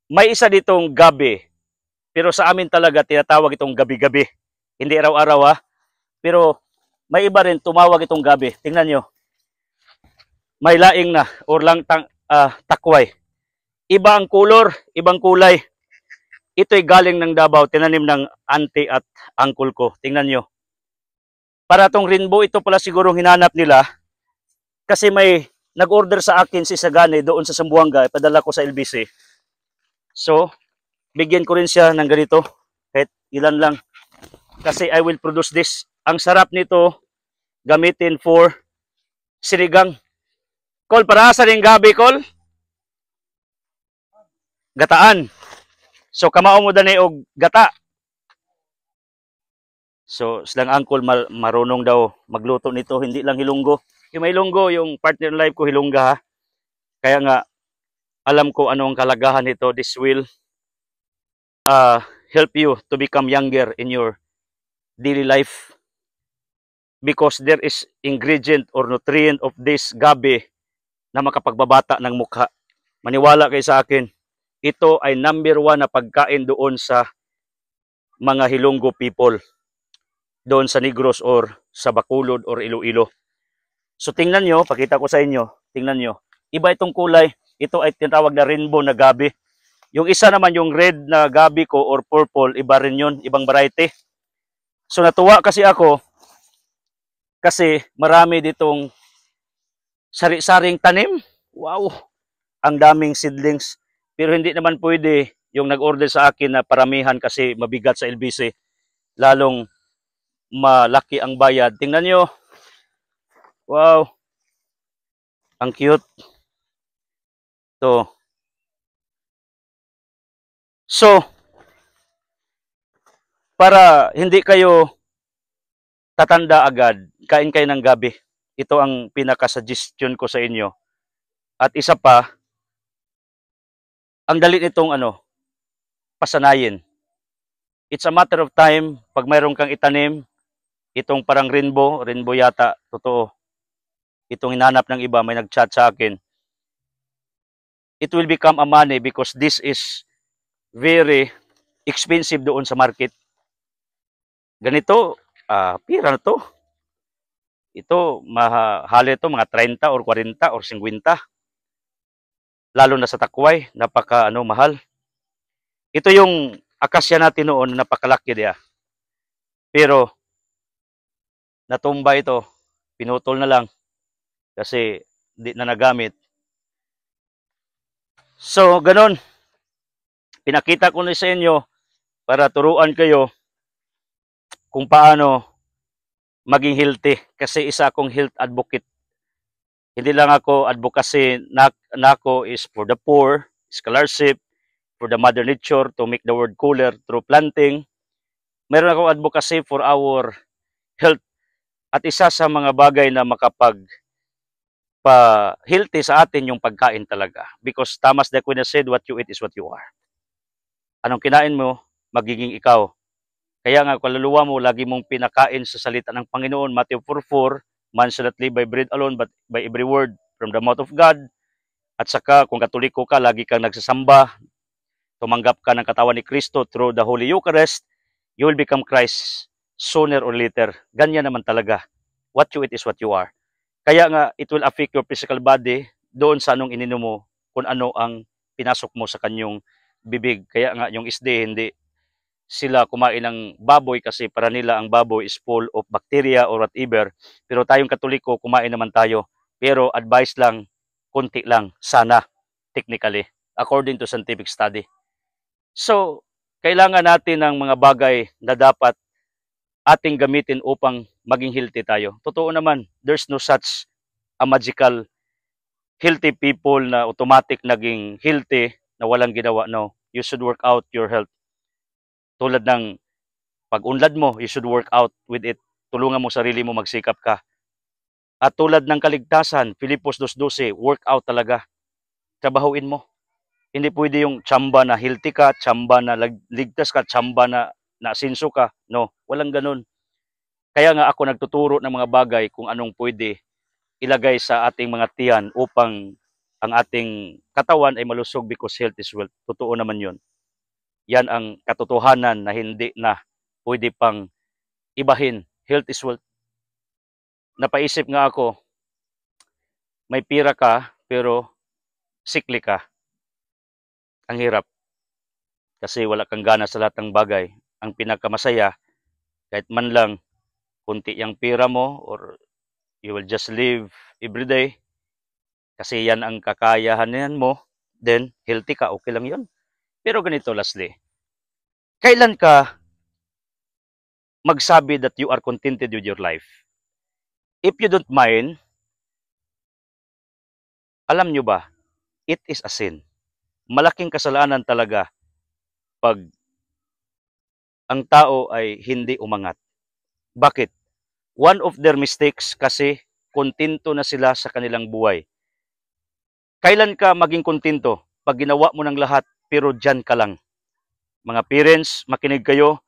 May isa ditong gabi, pero sa amin talaga tinatawag itong gabi-gabi. Hindi araw-araw ha, pero may iba rin tumawag itong gabi. Tingnan nyo, may laing na or lang takway. Iba ang kulor, ibang kulay. Ito'y galing ng Davao, tinanim ng auntie at uncle ko. Tingnan nyo. Para tong rainbow, ito pala siguro hinanap nila kasi may nag-order sa akin si Sagane doon sa Zamboanga, ipadala ko sa LBC. So, bigyan ko rin siya ng ganito, kahit ilan lang. Kasi I will produce this. Ang sarap nito, gamitin for sinigang. Kol, para sa ring gabi, Kol? Gataan. So, kamao mo dani og gata. So, silang uncle marunong daw magluto nito, hindi lang hilunggo. Yung may hilunggo, yung partner life ko hilungga ha. Kaya nga, alam ko anong kalagahan nito. This will help you to become younger in your daily life. Because there is ingredient or nutrient of this gabi na makapagbabata ng mukha. Maniwala kayo sa akin. Ito ay number 1 na pagkain doon sa mga Hilonggo people. Doon sa Negros or sa Bacolod or Iloilo. So tingnan nyo, pakita ko sa inyo. Tingnan nyo. Iba itong kulay. Ito ay tinatawag na rainbow na gabi. Yung isa naman yung red na gabi ko or purple, iba rin yun. Ibang variety. So natuwa kasi ako kasi marami ditong sari-saring tanim. Wow! Ang daming seedlings. Pero hindi naman pwede yung nag-order sa akin na paramihan kasi mabigat sa LBC. Lalong malaki ang bayad. Tingnan nyo. Wow. Ang cute. Ito. So, para hindi kayo tatanda agad, kain kayo ng gabi. Ito ang pinaka-suggestion ko sa inyo. At isa pa, ang dali nitong pasanayin. It's a matter of time, pag mayroon kang itanim, itong parang rainbow yata, totoo. Itong hinanap ng iba, may nag-chat sa akin. It will become a money because this is very expensive doon sa market. Ganito, pira na to. Ito, mahal ito, mga 30 or 40 or 50. Lalo na sa takway, napaka mahal. Ito yung akasya natin noon, napakalaki diya. Pero, natumba ito, pinutol na lang kasi di na nagamit. So, ganun. Pinakita ko na sa inyo para turuan kayo kung paano maging healthy. Kasi isa akong health advocate. Hindi lang ako advocacy nako is for the poor, scholarship, for the mother nature to make the world cooler through planting. Meron akong advocacy for our health. At isa sa mga bagay na healthy sa atin yung pagkain talaga. Because Thomas de Aquino said, what you eat is what you are. Anong kinain mo, magiging ikaw. Kaya nga, kaluluwa mo, lagi mong pinakain sa salita ng Panginoon. Matthew 4:4, man shall not live by bread alone, but by every word from the mouth of God. At saka, kung Katoliko ka, lagi kang nagsasamba, tumanggap ka ng katawan ni Kristo through the Holy Eucharist, you will become Christ sooner or later. Ganyan naman talaga. What you eat is what you are. Kaya nga, it will affect your physical body doon sa anong ininom mo, kung ano ang pinasok mo sa kanyang bibig. Kaya nga, yung isde, hindi sila kumain ng baboy kasi para nila ang baboy is full of bacteria or whatever. Pero tayong Katoliko, kumain naman tayo. Pero advice lang, konti lang, sana, technically, according to scientific study. So, kailangan natin ng mga bagay na dapat ating gamitin upang maging healthy tayo. Totoo naman, there's no such a magical healthy people na automatic naging healthy na walang ginawa. No, you should work out your health. Tulad ng pag-unlad mo, you should work out with it. Tulungan mo sarili mo, magsikap ka. At tulad ng kaligtasan, Filipos 2:12, work out talaga. Trabahuin mo. Hindi pwede yung tsamba na healthy ka, tsamba na ligtas ka, tsamba na asinso ka. No, walang ganun. Kaya nga ako nagtuturo ng mga bagay kung anong pwede ilagay sa ating mga tiyan upang ang ating katawan ay malusog because health is wealth. Totoo naman yun. Yan ang katotohanan na hindi na pwede pang ibahin. Health is wealth. Napaisip nga ako, may pira ka pero sickly ka. Ang hirap. Kasi wala kang gana sa lahat ng bagay. Ang pinakamasaya, kahit man lang kunti yung pira mo or you will just live every day kasi yan ang kakayahan mo, then healthy ka, okay lang yun. Pero ganito lastly, kailan ka magsabi that you are contented with your life? If you don't mind, alam nyo ba, it is a sin. Malaking kasalanan talaga pag ang tao ay hindi umangat. Bakit? One of their mistakes kasi kontento na sila sa kanilang buhay. Kailan ka maging kontento? Pag ginawa mo ng lahat pero dyan ka lang. Mga parents, makinig kayo.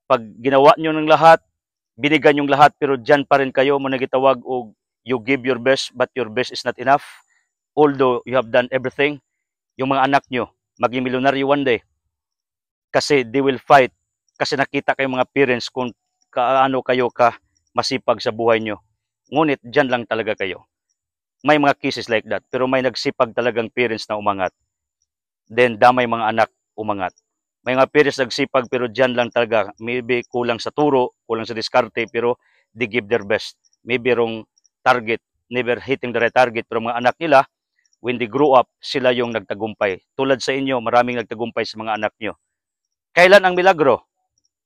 Pag ginawa nyo ng lahat, binigyan yung lahat pero dyan pa rin kayo, mo nagitawag o you give your best but your best is not enough. Although you have done everything, yung mga anak nyo, maging milyonaryo one day. Kasi they will fight. Kasi nakita kayo mga parents kung kaano kayo ka masipag sa buhay nyo. Ngunit dyan lang talaga kayo. May mga cases like that. Pero may nagsipag talagang parents na umangat. Then damay mga anak umangat. May mga parents nagsipag pero dyan lang talaga. Maybe kulang sa turo, kulang sa diskarte, pero they give their best. Maybe wrong target, never hitting the right target. Pero mga anak nila, when they grow up, sila yung nagtagumpay. Tulad sa inyo, maraming nagtagumpay sa mga anak nyo. Kailan ang milagro?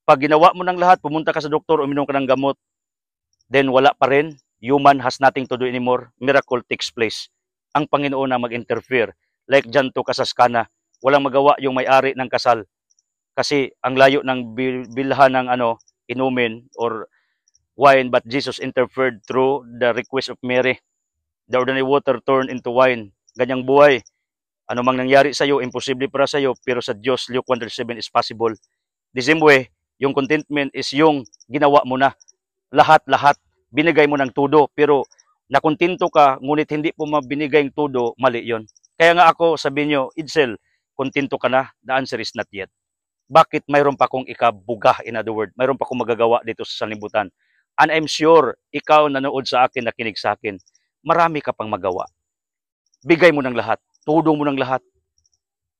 Pag ginawa mo ng lahat, pumunta ka sa doktor, uminom ka ng gamot, then wala pa rin, human has nothing to do anymore, miracle takes place. Ang Panginoon na mag-interfere. Like dyan to Kasaskana, walang magawa yung may-ari ng kasal. Kasi ang layo ng bilhan ng inumin or wine, but Jesus interfered through the request of Mary. The ordinary water turned into wine. Ganyang buhay. Ano mang nangyari sa iyo, imposible para sa iyo, pero sa Diyos, Luke 1:37 is possible. The same way, yung contentment is yung ginawa mo na lahat-lahat, binigay mo ng todo, pero nakontento ka, ngunit hindi po mabinigay yung todo, mali yon. Kaya nga ako, sabi nyo, Idsel, kontento ka na? The answer is not yet. Bakit mayroon pa kong ikabuga, in other word, mayroon pa kong magagawa dito sa sanlibutan? And I'm sure, ikaw nanood sa akin, nakinig sa akin, marami ka pang magawa. Bigay mo ng lahat, todo mo ng lahat.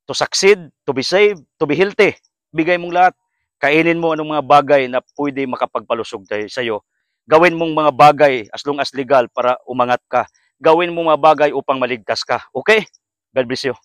To succeed, to be saved, to be healthy, bigay mong lahat. Kainin mo anong mga bagay na pwede makapagpalusog sa iyo. Gawin mong mga bagay as long as legal para umangat ka. Gawin mong mga bagay upang maligtas ka. Okay? God bless you.